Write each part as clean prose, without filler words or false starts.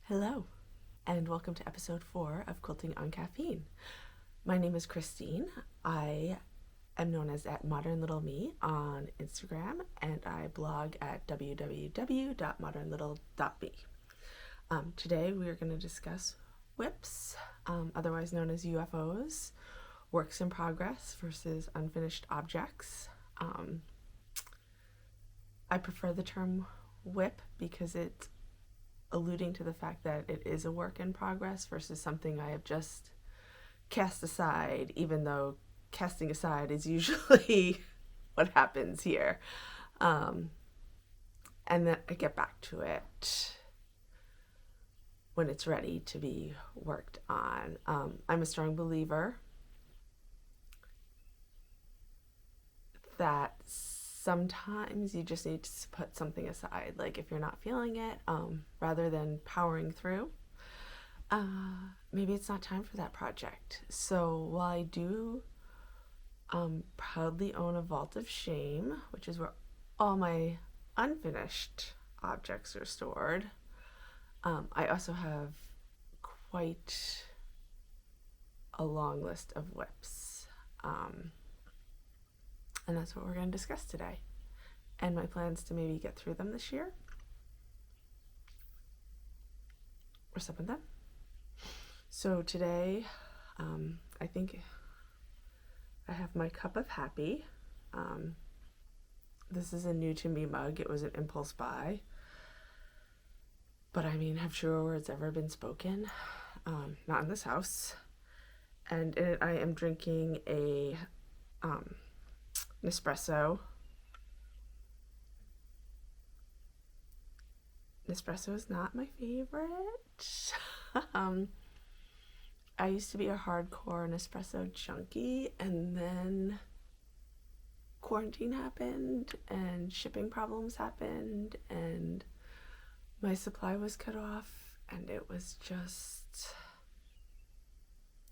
Hello, and welcome to episode 4 of Quilting on Caffeine. My name is Christine. I am known as @modernlittlemE on Instagram, and I blog at www.modernlittle.me. Today we are going to discuss WIPs, otherwise known as UFOs, works in progress versus unfinished objects. I prefer the term WIP because it's alluding to the fact that it is a work in progress versus something I have just cast aside, even though casting aside is usually what happens here. And then I get back to it when it's ready to be worked on. I'm a strong believer that sometimes you just need to put something aside, like if you're not feeling it, rather than powering through, maybe it's not time for that project. So while I do proudly own a vault of shame, which is where all my unfinished objects are stored, I also have quite a long list of WIPs. And that's what we're going to discuss today. And my plans to maybe get through them this year. Or some of them. So today, I think I have my cup of happy. This is a new to me mug. It was an impulse buy. But I mean, have truer words ever been spoken? Not in this house. And in it I am drinking a Nespresso. Nespresso is not my favorite. I used to be a hardcore Nespresso junkie, and then quarantine happened and shipping problems happened and my supply was cut off, and it was just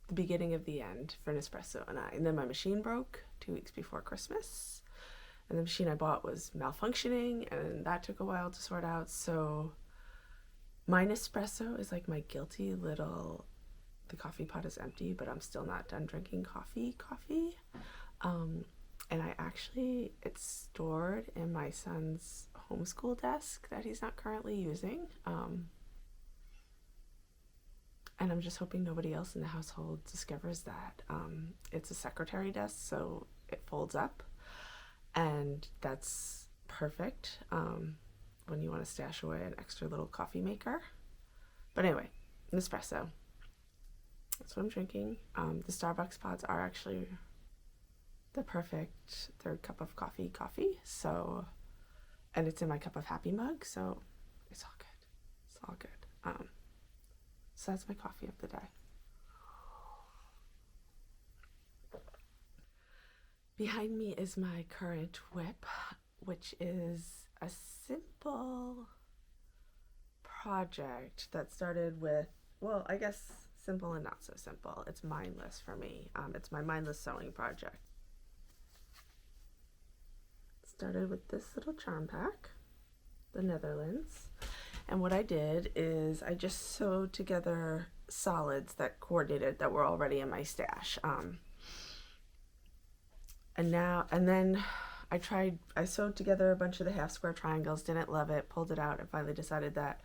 the beginning of the end for Nespresso and I. And then my machine broke 2 weeks before Christmas, and the machine I bought was malfunctioning, and that took a while to sort out. So my Nespresso is like my guilty little, the coffee pot is empty, but I'm still not done drinking coffee. And it's stored in my son's homeschool desk that he's not currently using. And I'm just hoping nobody else in the household discovers that. It's a secretary desk, so it folds up, and that's perfect when you want to stash away an extra little coffee maker. But anyway, Nespresso. That's what I'm drinking. The Starbucks pods are actually the perfect third cup of coffee. So, and it's in my cup of happy mug, so it's all good. It's all good. So that's my coffee of the day. Behind me is my current WIP, which is a simple project that started with, well, I guess simple and not so simple. It's mindless for me. It's my mindless sewing project. It started with this little charm pack, the Netherlands. And what I did is I just sewed together solids that coordinated, that were already in my stash. And then I sewed together a bunch of the half square triangles, didn't love it, pulled it out, and finally decided that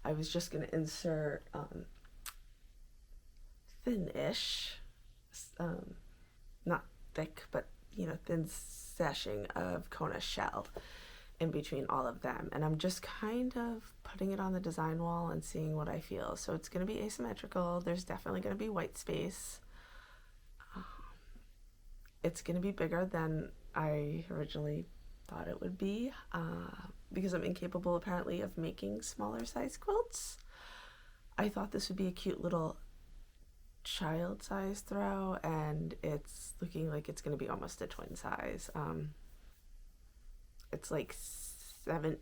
I was just going to insert thin-ish, not thick, but thin sashing of Kona shell in between all of them. And I'm just kind of putting it on the design wall and seeing what I feel. So it's going to be asymmetrical. There's definitely going to be white space. It's going to be bigger than I originally thought it would be, because I'm incapable apparently of making smaller size quilts. I thought this would be a cute little child size throw, and it's looking like it's going to be almost a twin size. It's like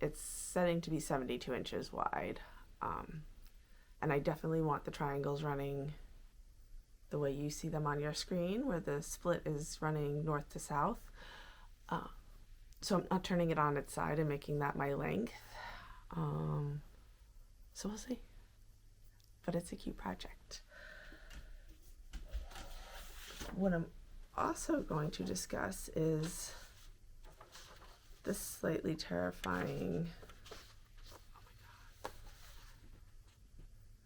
it's setting to be 72 inches wide. And I definitely want the triangles running the way you see them on your screen, where the split is running north to south. So I'm not turning it on its side and making that my length. So we'll see. but it's a cute project. What I'm also going to discuss is this slightly terrifying,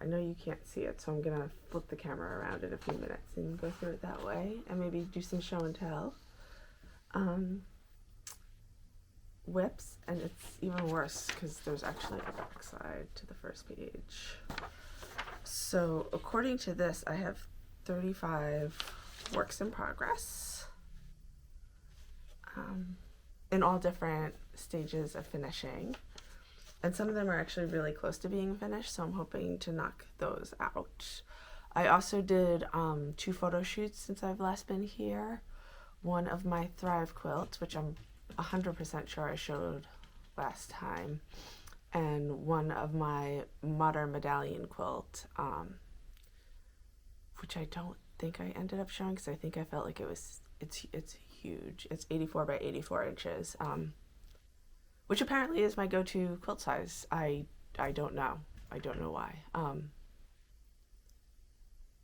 I know you can't see it, so I'm gonna flip the camera around in a few minutes and go through it that way and maybe do some show and tell. WIPs, and it's even worse because there's actually a back side to the first page. So according to this, I have 35 works in progress in all different stages of finishing, and some of them are actually really close to being finished, so I'm hoping to knock those out. I also did 2 photo shoots since I've last been here. One of my Thrive quilts, which I'm 100% sure I showed last time, and one of my modern medallion quilt, which I don't think I ended up showing because I think I felt like it's huge. It's 84 by 84 inches, which apparently is my go-to quilt size. I don't know why.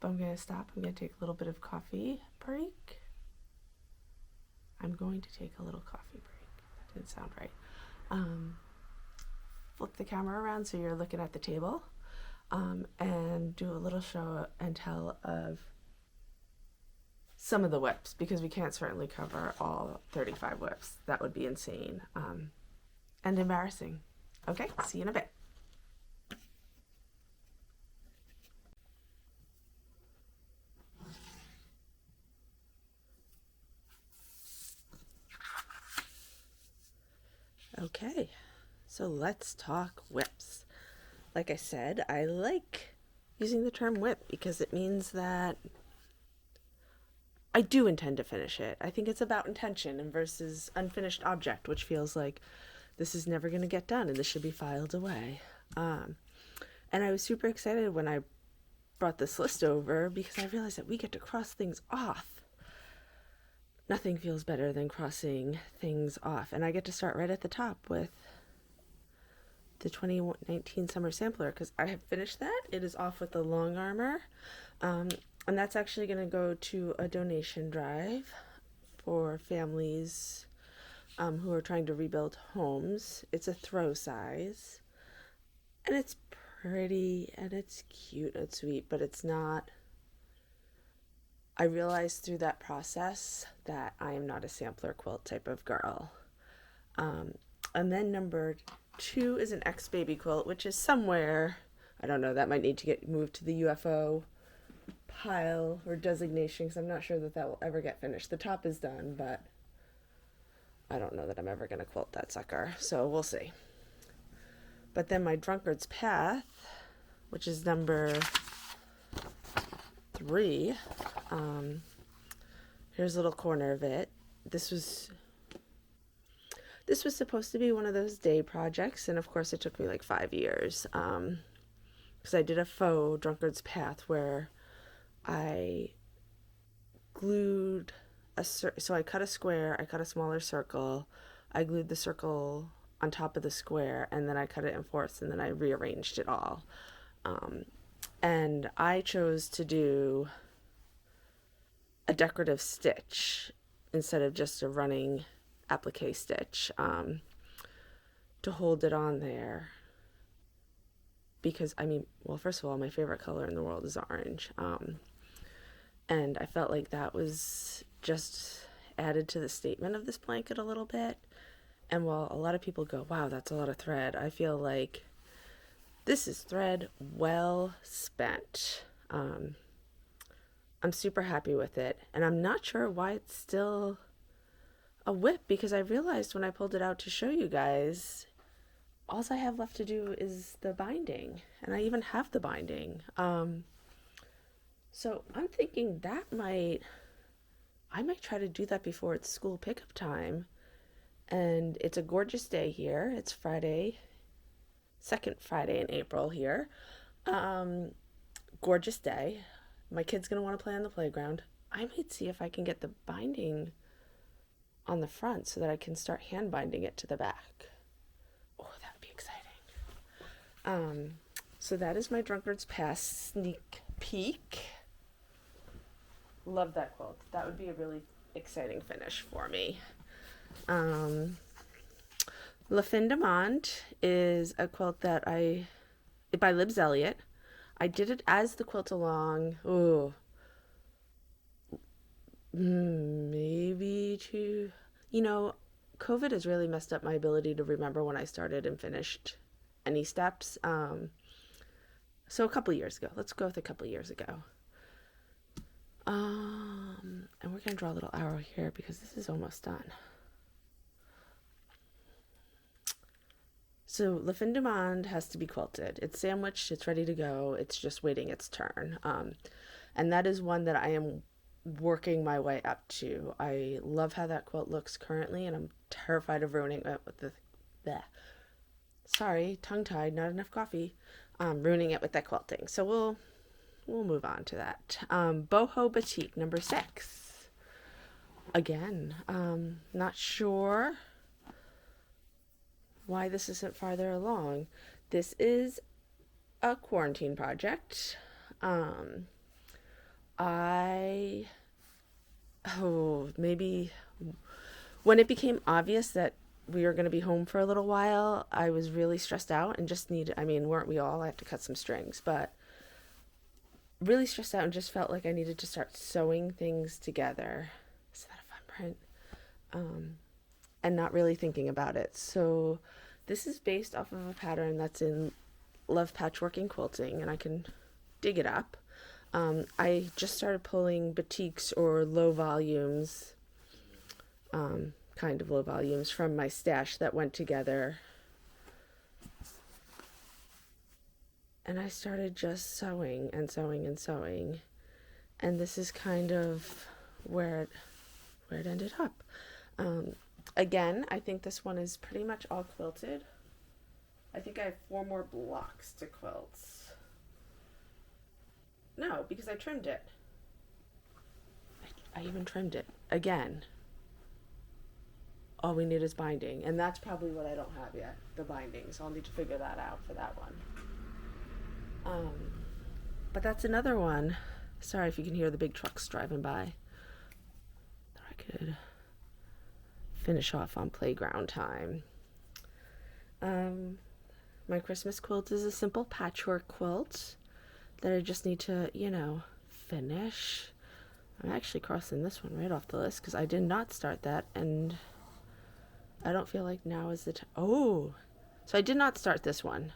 But I'm gonna stop. I'm gonna take a little bit of coffee break. I'm going to take a little coffee break. That didn't sound right. Flip the camera around so you're looking at the table, and do a little show and tell of some of the WIPs, because we can't certainly cover all 35 WIPs. That would be insane and embarrassing. Okay, see you in a bit. Okay, so let's talk WIPs. Like I said, I like using the term WIP because it means that I do intend to finish it. I think it's about intention and versus unfinished object, which feels like this is never going to get done and this should be filed away. And I was super excited when I brought this list over because I realized that we get to cross things off. Nothing feels better than crossing things off. And I get to start right at the top with the 2019 Summer Sampler because I have finished that. It is off with the long armor. And that's actually going to go to a donation drive for families who are trying to rebuild homes. It's a throw size. And it's pretty and it's cute and sweet, but it's not. I realized through that process that I am not a sampler quilt type of girl. And then number 2 is an ex-baby quilt, which is somewhere, I don't know, that might need to get moved to the UFO pile or designation because I'm not sure that will ever get finished. The top is done, but I don't know that I'm ever going to quilt that sucker, so we'll see. But then my Drunkard's Path, which is number 3, here's a little corner of it. This was supposed to be one of those day projects, and of course it took me like 5 years because I did a faux Drunkard's Path where I glued so I cut a square, I cut a smaller circle, I glued the circle on top of the square, and then I cut it in fourths, and then I rearranged it all. And I chose to do a decorative stitch instead of just a running applique stitch to hold it on there because, I mean, well, first of all, my favorite color in the world is orange. And I felt like that was just added to the statement of this blanket a little bit. And while a lot of people go, wow, that's a lot of thread, I feel like this is thread well spent. I'm super happy with it. And I'm not sure why it's still a WIP because I realized when I pulled it out to show you guys, all I have left to do is the binding. And I even have the binding. So I'm thinking that I might try to do that before it's school pickup time. And it's a gorgeous day here. It's Friday, second Friday in April here. Gorgeous day. My kid's going to want to play on the playground. I might see if I can get the binding on the front so that I can start hand binding it to the back. Oh, that would be exciting. So that is my Drunkard's Pass sneak peek. Love that quilt. That would be a really exciting finish for me. La Fin de Monde is a quilt that by Libs Elliott. I did it as the quilt along. Ooh, maybe two. You know, COVID has really messed up my ability to remember when I started and finished any steps. So a couple years ago. Let's go with a couple years ago. And we're gonna draw a little arrow here because this is almost done. So La Fin du Monde has to be quilted. It's sandwiched, it's ready to go, it's just waiting its turn. And that is one that I am working my way up to. I love how that quilt looks currently, and I'm terrified of ruining it with the sorry, tongue-tied, not enough coffee. Ruining it with that quilting. So we'll move on to that. Boho Batik number 6. Again, not sure why this isn't farther along. This is a quarantine project. Maybe when it became obvious that we were going to be home for a little while, I was really stressed out and just weren't we all? I have to cut some strings, but really stressed out and just felt like I needed to start sewing things together. Is that a fun print? And not really thinking about it. So this is based off of a pattern that's in Love Patchworking Quilting, and I can dig it up. I just started pulling batiks or low volumes, kind of low volumes from my stash that went together. And I started just sewing and sewing and sewing. And this is kind of where it ended up. Again, I think this one is pretty much all quilted. I think I have 4 more blocks to quilt. No, because I trimmed it. I even trimmed it. Again, all we need is binding. And that's probably what I don't have yet, the binding. So I'll need to figure that out for that one. But that's another one. Sorry if you can hear the big trucks driving by. I could finish off on playground time. My Christmas quilt is a simple patchwork quilt that I just need to, finish. I'm actually crossing this one right off the list because I did not start that, and I don't feel like now is the time. Oh, so I did not start this one.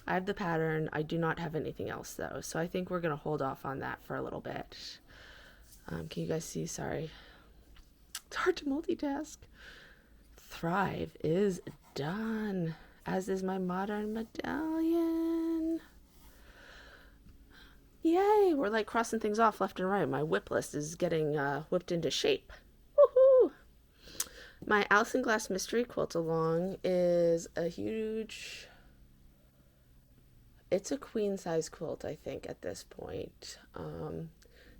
I have the pattern. I do not have anything else though, so I think we're gonna hold off on that for a little bit. Can you guys see? Sorry. It's hard to multitask. Thrive is done, as is my modern medallion. Yay! We're like crossing things off left and right. My WIP list is getting whipped into shape. Woohoo! My Alison Glass Mystery Quilt Along is a huge... It's a queen size quilt, I think, at this point.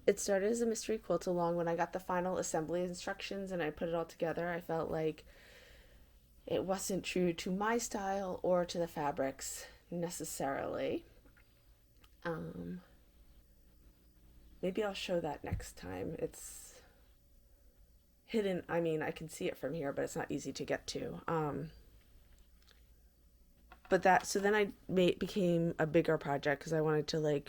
It started as a mystery quilt along. When I got the final assembly instructions and I put it all together, I felt like it wasn't true to my style or to the fabrics necessarily. Maybe I'll show that next time. It's hidden. I mean, I can see it from here, but it's not easy to get to. So then became a bigger project because I wanted to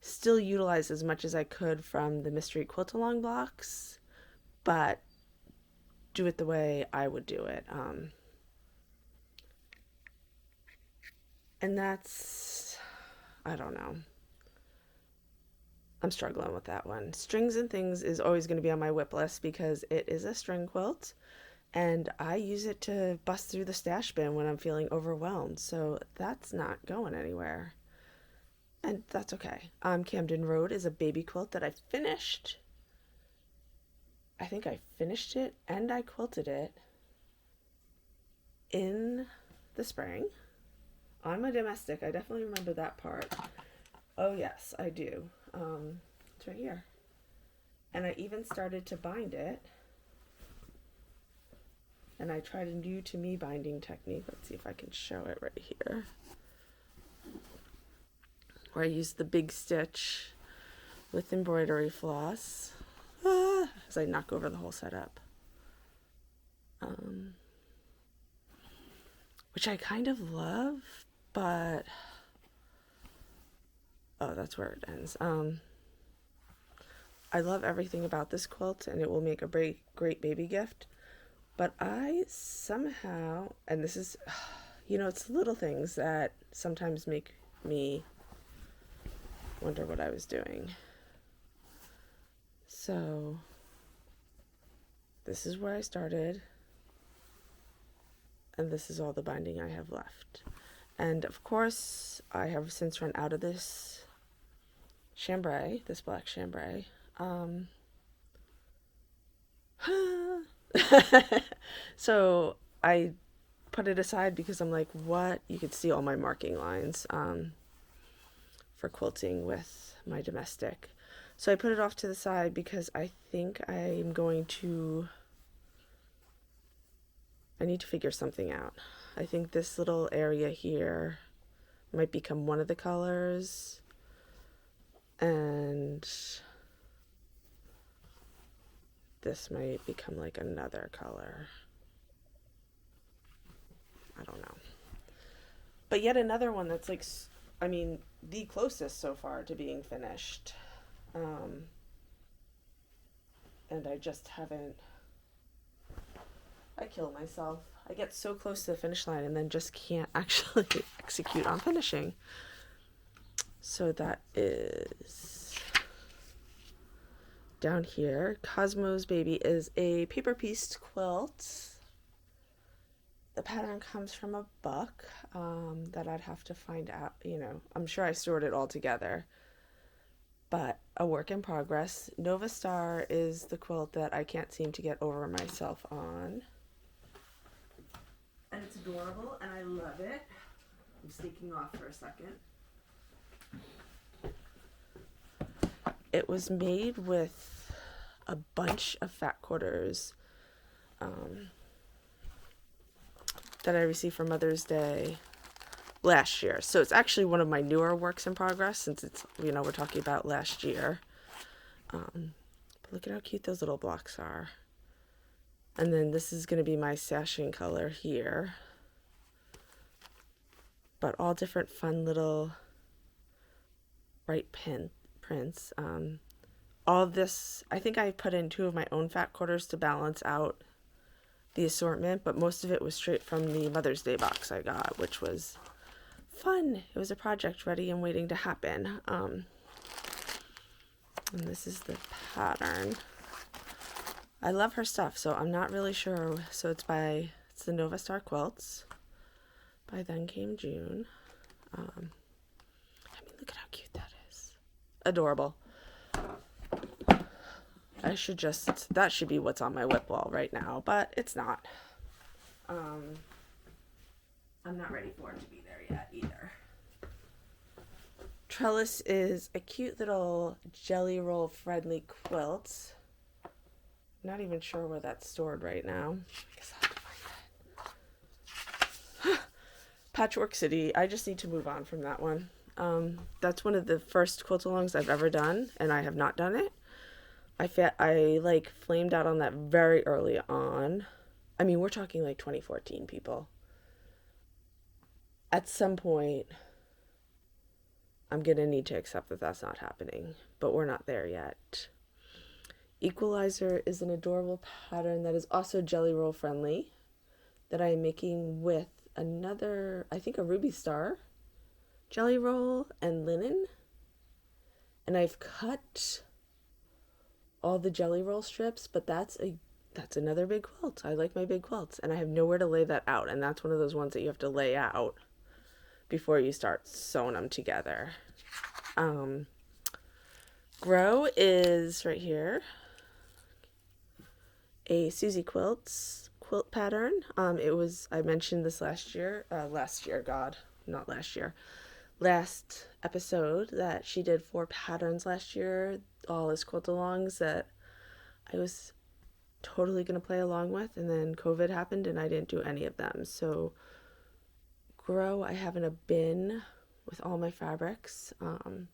still utilize as much as I could from the mystery quilt along blocks, but do it the way I would do it. And that's, I don't know. I'm struggling with that one. Strings and Things is always going to be on my WIP list because it is a string quilt and I use it to bust through the stash bin when I'm feeling overwhelmed. So that's not going anywhere. And that's okay. Camden Road is a baby quilt that I finished. I think I finished it and I quilted it in the spring on my domestic. I definitely remember that part. Oh yes, I do. It's right here. And I even started to bind it. And I tried a new to me binding technique. Let's see if I can show it right here. where I use the big stitch with embroidery floss as I knock over the whole setup. Which I kind of love, but oh, that's where it ends. I love everything about this quilt, and it will make a great baby gift. But I somehow, and this is, it's little things that sometimes make me wonder what I was doing. So this is where I started, and this is all the binding I have left. And of course, I have since run out of this chambray, this black chambray. So I put it aside because I'm like, what? You could see all my marking lines for quilting with my domestic. So I put it off to the side because I think I need to figure something out. I think this little area here might become one of the colors, and this might become like another color. I don't know. But yet another one that's like, the closest so far to being finished. And I just haven't, I kill myself. I get so close to the finish line and then just can't actually execute on finishing. So that is down here. Cosmo's Baby is a paper pieced quilt. The pattern comes from a book that I'd have to find out. I'm sure I stored it all together, but a work in progress. Nova Star is the quilt that I can't seem to get over myself on. And it's adorable, and I love it. I'm sneaking off for a second. It was made with a bunch of fat quarters that I received for Mother's Day last year. So it's actually one of my newer works in progress, since it's, we're talking about last year. But look at how cute those little blocks are. And then this is going to be my sashing color here. But all different fun little bright prints. All of this, I think I put in 2 of my own fat quarters to balance out the assortment, but most of it was straight from the Mother's Day box I got, which was fun. It was a project ready and waiting to happen. And this is the pattern. I love her stuff, so I'm not really sure. So it's the Nova Star Quilts by Then Came June. Look at how cute that is. Adorable. That should be what's on my WIP wall right now, but it's not. I'm not ready for it to be there yet either. Trellis is a cute little jelly roll friendly quilt. Not even sure where that's stored right now. I guess I'll have to find it. Patchwork City. I just need to move on from that one. That's one of the first quilt-alongs I've ever done, and I have not done it. I flamed out on that very early on. We're talking like 2014, people. At some point, I'm going to need to accept that that's not happening, but we're not there yet. Equalizer is an adorable pattern that is also jelly roll friendly that I am making with another, I think a Ruby Star jelly roll and linen. And I've cut all the jelly roll strips, but that's another big quilt. I like my big quilts, and I have nowhere to lay that out, and that's one of those ones that you have to lay out before you start sewing them together. Grow is right here. A Suzy Quilts quilt pattern. I mentioned this last episode that she did 4 patterns last year, all as quilt-alongs that I was totally going to play along with, and then COVID happened and I didn't do any of them. So Grow I have in a bin with all my fabrics. And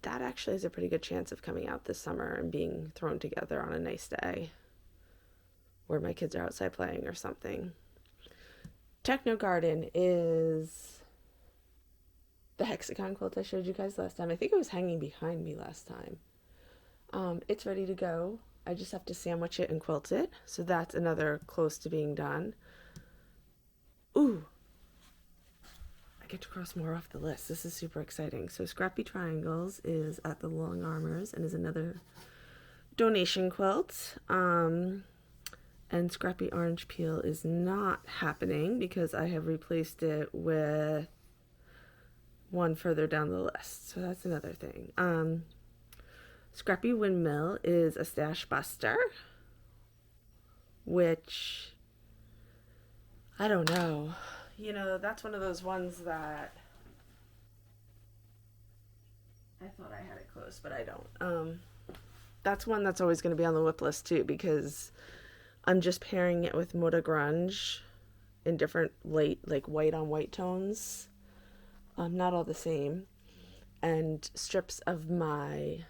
that actually has a pretty good chance of coming out this summer and being thrown together on a nice day where my kids are outside playing or something. Techno Garden is the hexagon quilt I showed you guys last time. I think it was hanging behind me last time. It's ready to go. I just have to sandwich it and quilt it. So that's another close to being done. Ooh, I get to cross more off the list. This is super exciting. So Scrappy Triangles is at the Long Armors and is another donation quilt. And Scrappy Orange Peel is not happening because I have replaced it with one further down the list. So that's another thing. Scrappy Windmill is a stash buster, which I don't know. You know, that's one of those ones that I thought I had it close, but I don't. That's one that's always going to be on the WIP list too, because I'm just pairing it with Moda Grunge in different like white on white tones. Not all the same. And strips of my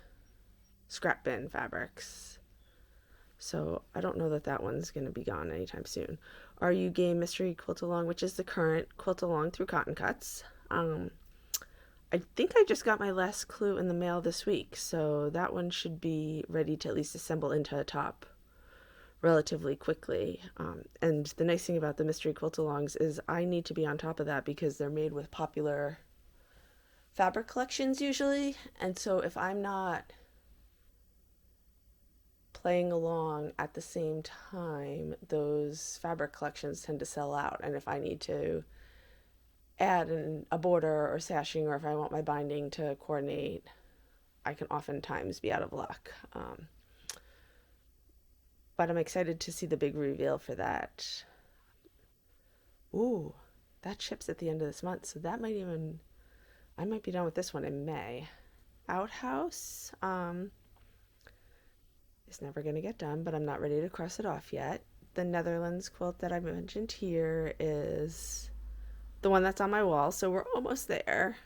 scrap bin fabrics. So I don't know that that one's going to be gone anytime soon. Are You Game Mystery Quilt Along, which is the current Quilt Along through Cotton Cuts. I think I just got my last clue in the mail this week, so that one should be ready to at least assemble into a top relatively quickly. And the nice thing about the Mystery Quilt Alongs is I need to be on top of that because they're made with popular fabric collections usually, and so if I'm not playing along at the same time, those fabric collections tend to sell out, and if I need to add a border or sashing, or if I want my binding to coordinate, I can oftentimes be out of luck. But I'm excited to see the big reveal for that. Ooh, that ships at the end of this month, so that I might be done with this one in May. Outhouse is never going to get done, but I'm not ready to cross it off yet. The Netherlands quilt that I mentioned here is the one that's on my wall, so we're almost there.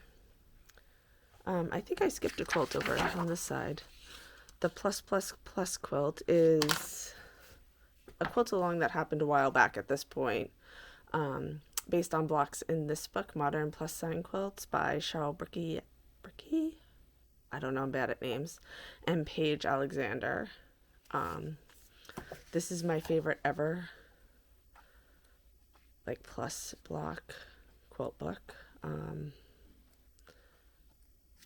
I think I skipped a quilt over on this side. The Plus Plus Plus quilt is a quilt along that happened a while back at this point, based on blocks in this book, Modern Plus Sign Quilts by Cheryl Bricky? I don't know, I'm bad at names. And Paige Alexander. This is my favorite ever, like, plus block quilt book.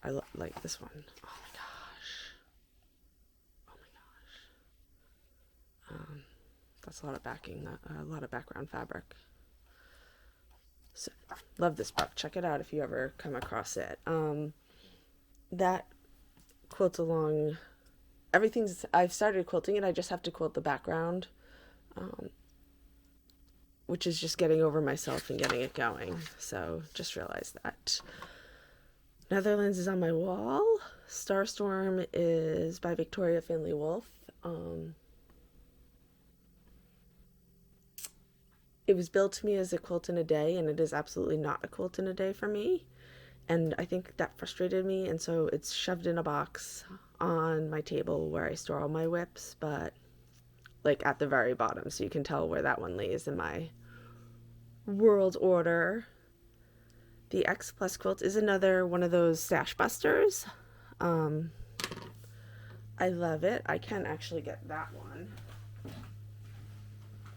I like this one. Oh my gosh. That's a lot of backing, a lot of background fabric. So, love this book. Check it out if you ever come across it. That quilt along, I've started quilting it. I just have to quilt the background, which is just getting over myself and getting it going. So just realized that. Netherlands is on my wall. Starstorm is by Victoria Finley Wolf. It was billed to me as a quilt in a day, and it is absolutely not a quilt in a day for me. And I think that frustrated me, and so it's shoved in a box on my table where I store all my WIPs, but like at the very bottom, so you can tell where that one lays in my world order. The X Plus quilt is another one of those stash busters. I love it. I can actually get that one,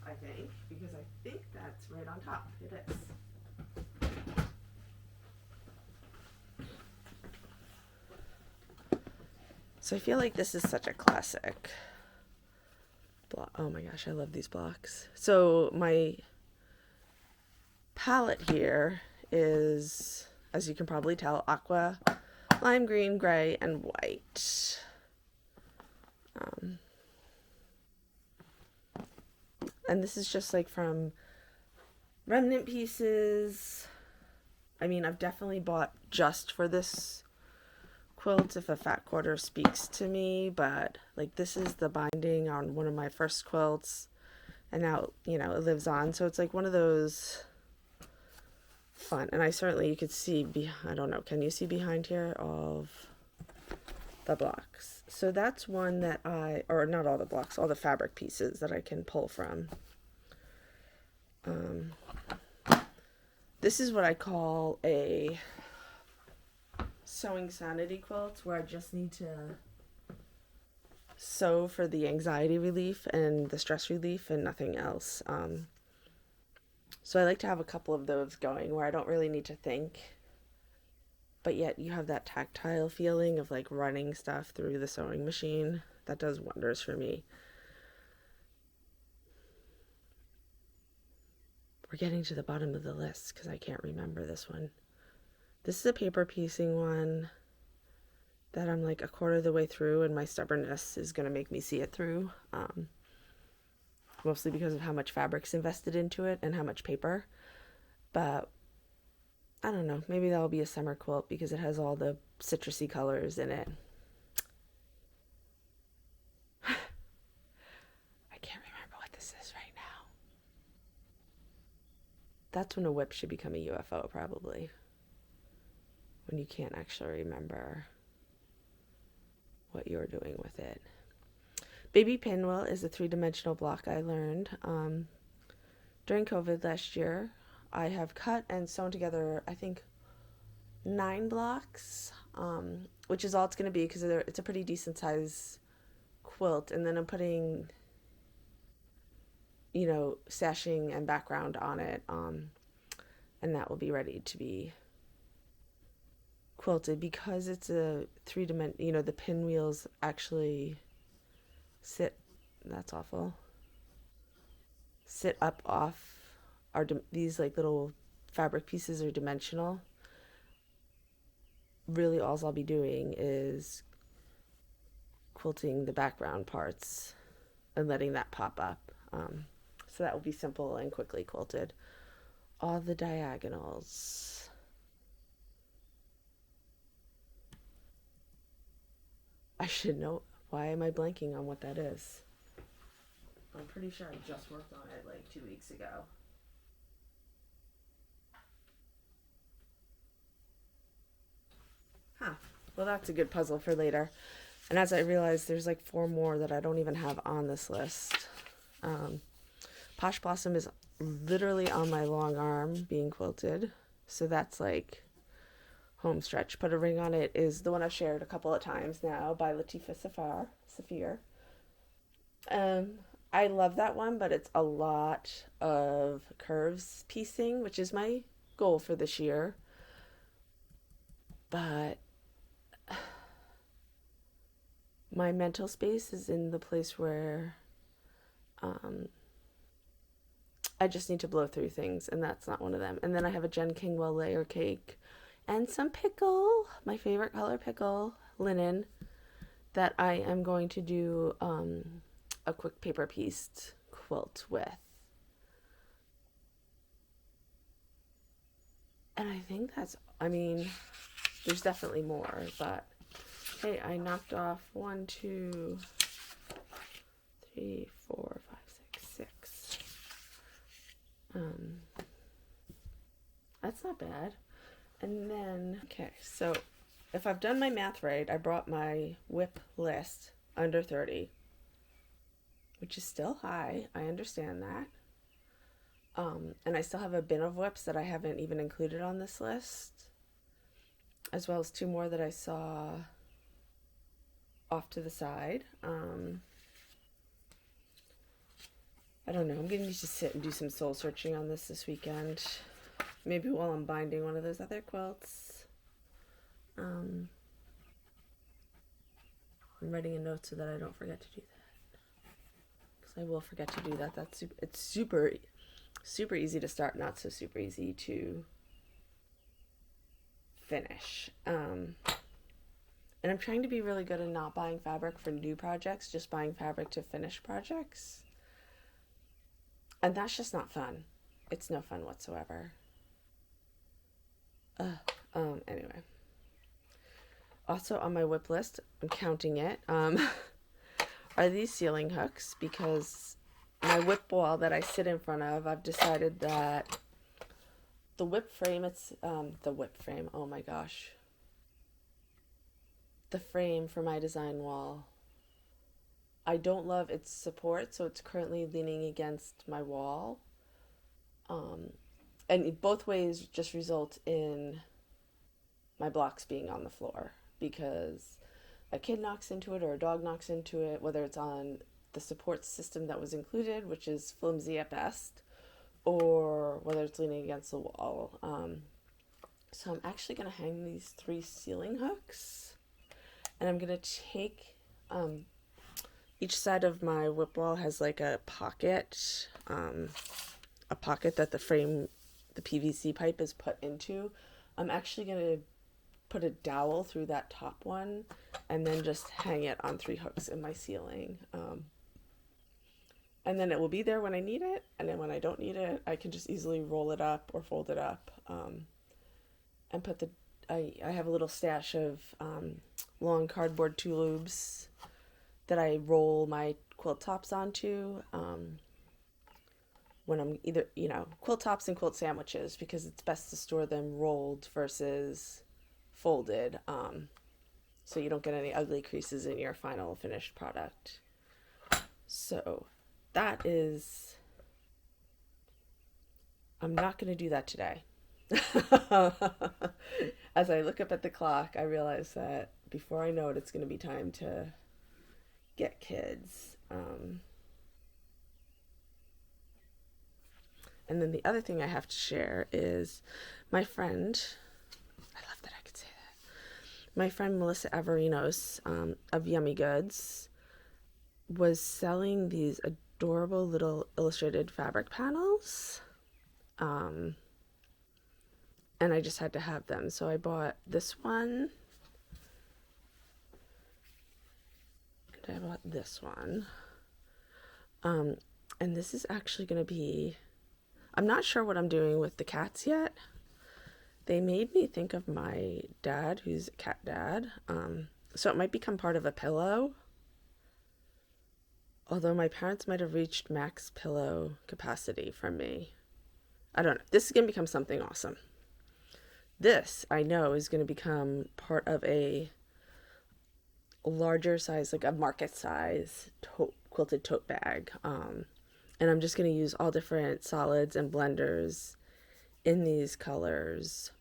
I think, because I think that's right on top. It is. So I feel like this is such a classic block. Oh my gosh, I love these blocks. So my palette here is, as you can probably tell, aqua, lime green, gray, and white. And this is just like from remnant pieces. I mean, I've definitely bought just for this quilt if a fat quarter speaks to me, but like this is the binding on one of my first quilts, and now, you know, it lives on. So it's like one of those fun. And you could see, I don't know, can you see behind here of the blocks? So that's one that or not all the blocks, all the fabric pieces that I can pull from. This is what I call a sewing sanity quilt, where I just need to sew for the anxiety relief and the stress relief and nothing else. So I like to have a couple of those going where I don't really need to think, but yet you have that tactile feeling of like running stuff through the sewing machine. That does wonders for me. We're getting to the bottom of the list because I can't remember this one. This is a paper piecing one that I'm like a quarter of the way through, and my stubbornness is going to make me see it through. Mostly because of how much fabric's invested into it and how much paper. But I don't know, maybe that'll be a summer quilt because it has all the citrusy colors in it. I can't remember what this is right now. That's when a WIP should become a UFO, probably. When you can't actually remember what you're doing with it. Baby pinwheel is a 3-dimensional block I learned during COVID last year. I have cut and sewn together, I think, 9 blocks, which is all it's going to be because it's a pretty decent size quilt. And then I'm putting, sashing and background on it, and that will be ready to be quilted. Because it's a 3-dimensional, the pinwheels actually sit up off these like little fabric pieces are dimensional. Really all I'll be doing is quilting the background parts and letting that pop up. So that will be simple and quickly quilted. All the diagonals. I should know. Why am I blanking on what that is? I'm pretty sure I just worked on it like 2 weeks ago. Huh. Well, that's a good puzzle for later. And as I realized, there's like 4 more that I don't even have on this list. Posh Blossom is literally on my long arm being quilted. So that's like home stretch. Put a ring on it is the one I've shared a couple of times now by Latifa Safir. I love that one, but it's a lot of curves piecing, which is my goal for this year. But my mental space is in the place where I just need to blow through things, and that's not one of them. And then I have a Jen Kingwell layer cake and some pickle, my favorite color pickle, linen, that I am going to do a quick paper pieced quilt with. And I think there's definitely more, but hey, I knocked off 1, 2, 3, 4, 5, 6. That's not bad. And then, okay, so if I've done my math right, I brought my WIP list under 30, which is still high. I understand that. And I still have a bin of WIPs that I haven't even included on this list, as well as 2 more that I saw off to the side. I don't know. I'm going to need to sit and do some soul searching on this weekend. Maybe while I'm binding one of those other quilts. I'm writing a note so that I don't forget to do that. Because I will forget to do that. It's super easy to start, not so super easy to finish. And I'm trying to be really good at not buying fabric for new projects, just buying fabric to finish projects. And that's just not fun. It's no fun whatsoever. Anyway. Also on my WIP list, I'm counting it, are these ceiling hooks, because my WIP wall that I sit in front of, I've decided that the WIP frame, it's the WIP frame, oh my gosh. The frame for my design wall. I don't love its support, so it's currently leaning against my wall. And both ways just result in my blocks being on the floor because a kid knocks into it or a dog knocks into it, whether it's on the support system that was included, which is flimsy at best, or whether it's leaning against the wall. So I'm actually going to hang these 3 ceiling hooks, and I'm going to take each side of my WIP wall has like a pocket that the frame, the PVC pipe is put into. I'm actually going to put a dowel through that top one and then just hang it on 3 hooks in my ceiling. And then it will be there when I need it, and then when I don't need it, I can just easily roll it up or fold it up, and put I have a little stash of long cardboard tulips that I roll my quilt tops onto when I'm either, quilt tops and quilt sandwiches, because it's best to store them rolled versus folded, so you don't get any ugly creases in your final finished product. So that is, I'm not going to do that today. As I look up at the clock, I realize that before I know it, it's going to be time to get kids. And then the other thing I have to share is my friend, I love that I could say that, my friend Melissa Averinos of Yummy Goods was selling these adorable little illustrated fabric panels. And I just had to have them. So I bought this one. And I bought this one. And this is actually going to be, I'm not sure what I'm doing with the cats yet. They made me think of my dad, who's a cat dad. So it might become part of a pillow. Although my parents might have reached max pillow capacity from me. I don't know. This is going to become something awesome. This, I know, is going to become part of a larger size, like a market size quilted tote bag. And I'm just going to use all different solids and blenders in these colors,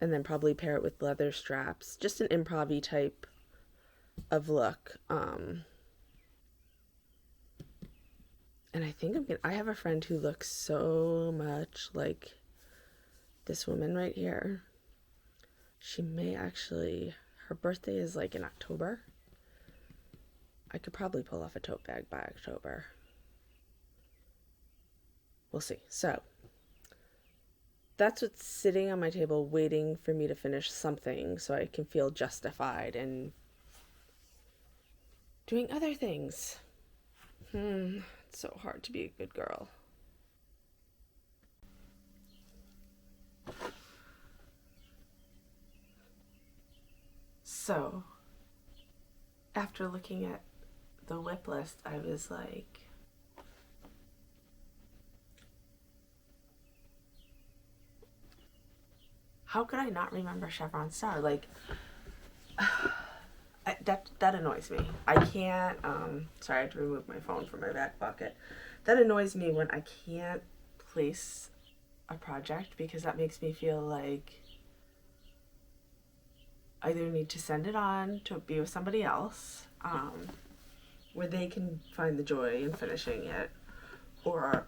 and then probably pair it with leather straps. Just an improv-y type of look. And I think I have a friend who looks so much like this woman right here. She may actually, her birthday is like in October. I could probably pull off a tote bag by October. We'll see. So that's what's sitting on my table waiting for me to finish something so I can feel justified in doing other things. It's so hard to be a good girl. So, after looking at the WIP list, I was like, how could I not remember Chevron Star? Like, that annoys me. I can't, sorry, I had to remove my phone from my back pocket. That annoys me when I can't place a project, because that makes me feel like I either need to send it on to be with somebody else, where they can find the joy in finishing it, or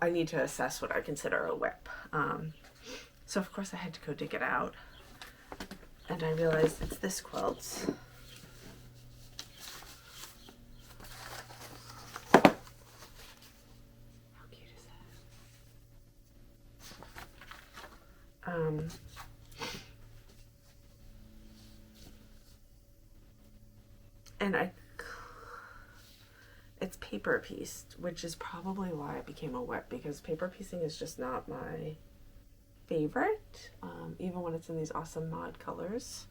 I need to assess what I consider a WIP. So of course I had to go dig it out, and I realized it's this quilt. How cute is that? And it's paper pieced, which is probably why it became a WIP, because paper piecing is just not my favorite, even when it's in these awesome mod colors.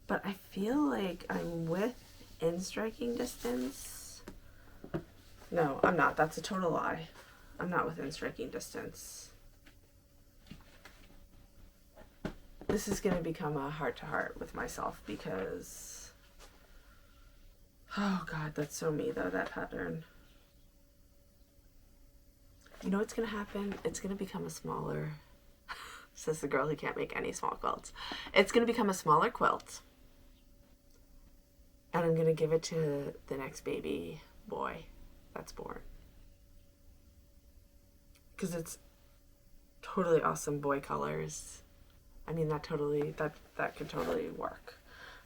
But I feel like I'm within striking distance No, I'm not. That's a total lie. I'm not within striking distance. This is going to become a heart-to-heart with myself because, oh God, that's so me though, that pattern. You know what's going to happen? It's going to become a smaller, says the girl who can't make any small quilts. It's going to become a smaller quilt. And I'm going to give it to the next baby boy that's born. Because it's totally awesome boy colors. I mean, that could totally work.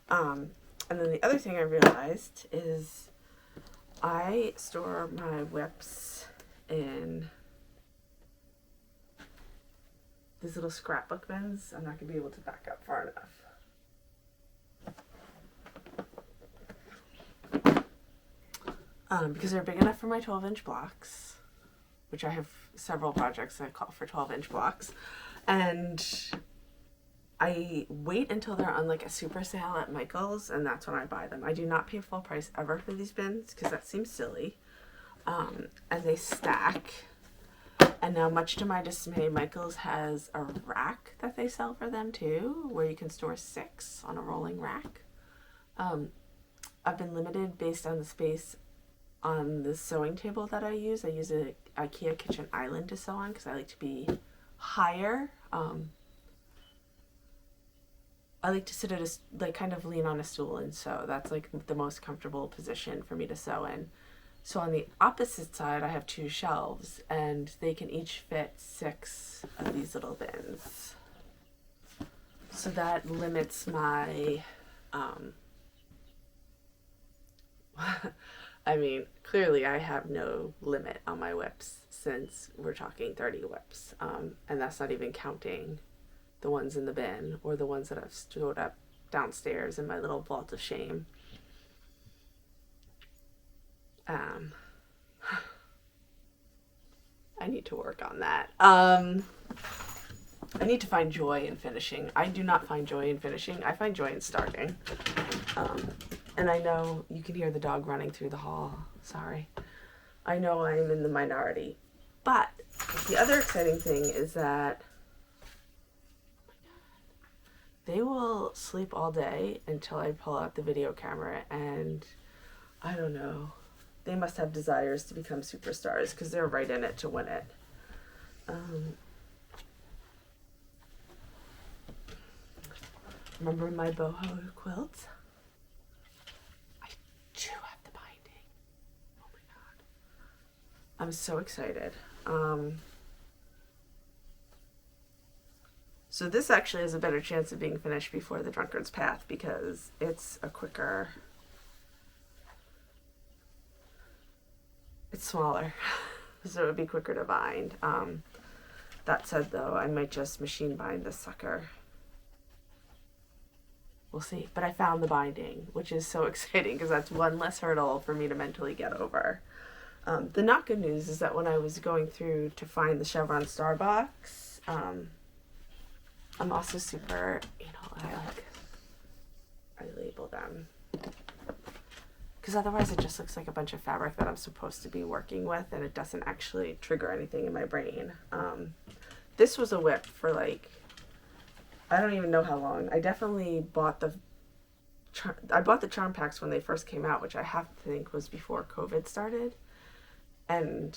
And then the other thing I realized is I store my WIPs in these little scrapbook bins. I'm not going to be able to back up far enough. Because they're big enough for my 12-inch blocks, which I have several projects that call for 12-inch blocks. And I wait until they're on like a super sale at Michael's, and that's when I buy them. I do not pay full price ever for these bins because that seems silly. And they stack. And now, much to my dismay, Michael's has a rack that they sell for them too, where you can store 6 on a rolling rack. I've been limited based on the space on the sewing table that I use. I use a IKEA kitchen island to sew on because I like to be higher. I like to sit at kind of lean on a stool and sew. That's like the most comfortable position for me to sew in. So on the opposite side, I have 2 shelves, and they can each fit 6 of these little bins. So that limits my, I mean, clearly I have no limit on my WIPs since we're talking 30 WIPs. And that's not even counting the ones in the bin or the ones that I've stored up downstairs in my little vault of shame. I need to work on that. I need to find joy in finishing. I do not find joy in finishing. I find joy in starting. And I know you can hear the dog running through the hall. Sorry. I know I'm in the minority. But the other exciting thing is that they will sleep all day until I pull out the video camera, and I don't know. They must have desires to become superstars because they're right in it to win it. Remember my boho quilt? I do have the binding. Oh my God. I'm so excited. So this actually has a better chance of being finished before the Drunkard's Path because it's a quicker... It's smaller, so it would be quicker to bind. That said, though, I might just machine bind this sucker. We'll see. But I found the binding, which is so exciting because that's one less hurdle for me to mentally get over. The not good news is that when I was going through to find the Chevron Star box, I'm also super, I label them. Because otherwise it just looks like a bunch of fabric that I'm supposed to be working with, and it doesn't actually trigger anything in my brain. This was a WIP for I don't even know how long. I definitely bought the charm packs when they first came out, which I have to think was before COVID started. And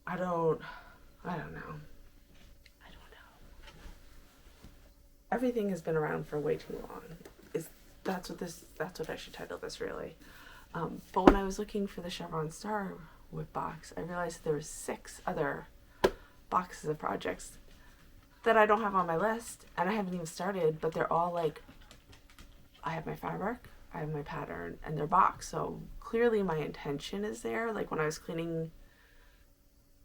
I don't know. Everything has been around for way too long. That's what I should title this, really. But when I was looking for the Chevron Star WIP box, I realized there were 6 other boxes of projects that I don't have on my list, and I haven't even started, but they're all I have my fabric, I have my pattern, and they're boxed. So clearly my intention is there. Like when I was cleaning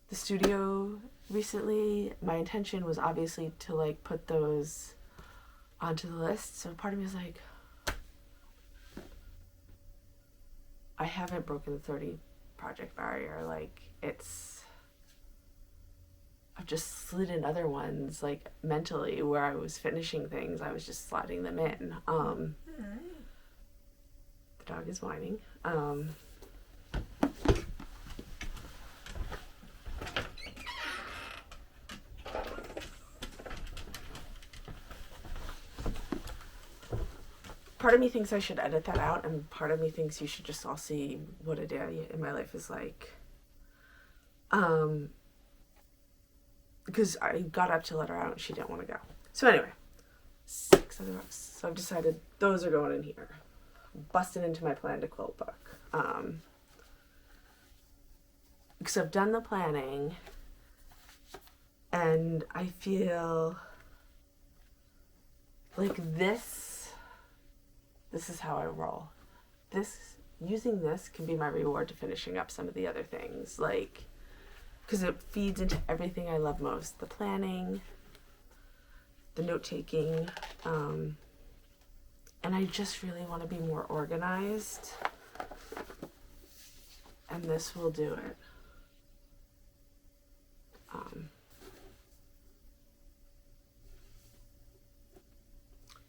the studio recently, my intention was obviously to put those onto the list. So part of me is like, I haven't broken the 30 project barrier. I've just slid in other ones, mentally, where I was finishing things. I was just sliding them in. The dog is whining. part of me thinks I should edit that out, and part of me thinks you should just all see what a day in my life is like. Because I got up to let her out and she didn't want to go. So anyway, 6 other books. So I've decided those are going in here. Busting into my plan to quilt book. Because I've done the planning and I feel like this is how I roll. Using this can be my reward to finishing up some of the other things, like, because it feeds into everything I love most: the planning, the note-taking, and I just really want to be more organized, and this will do it.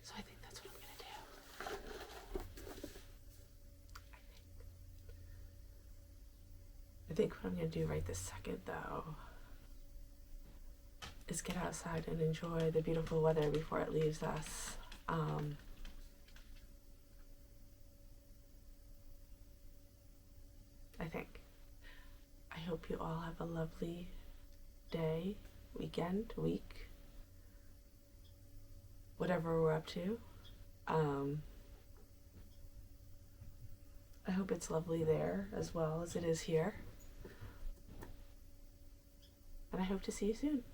So I think that's what I'm going to do. I think what I'm going to do right this second, though, is get outside and enjoy the beautiful weather before it leaves us. I think. I hope you all have a lovely day, weekend, week, whatever we're up to. I hope it's lovely there as well as it is here. And I hope to see you soon.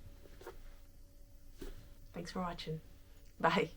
Thanks for watching. Bye.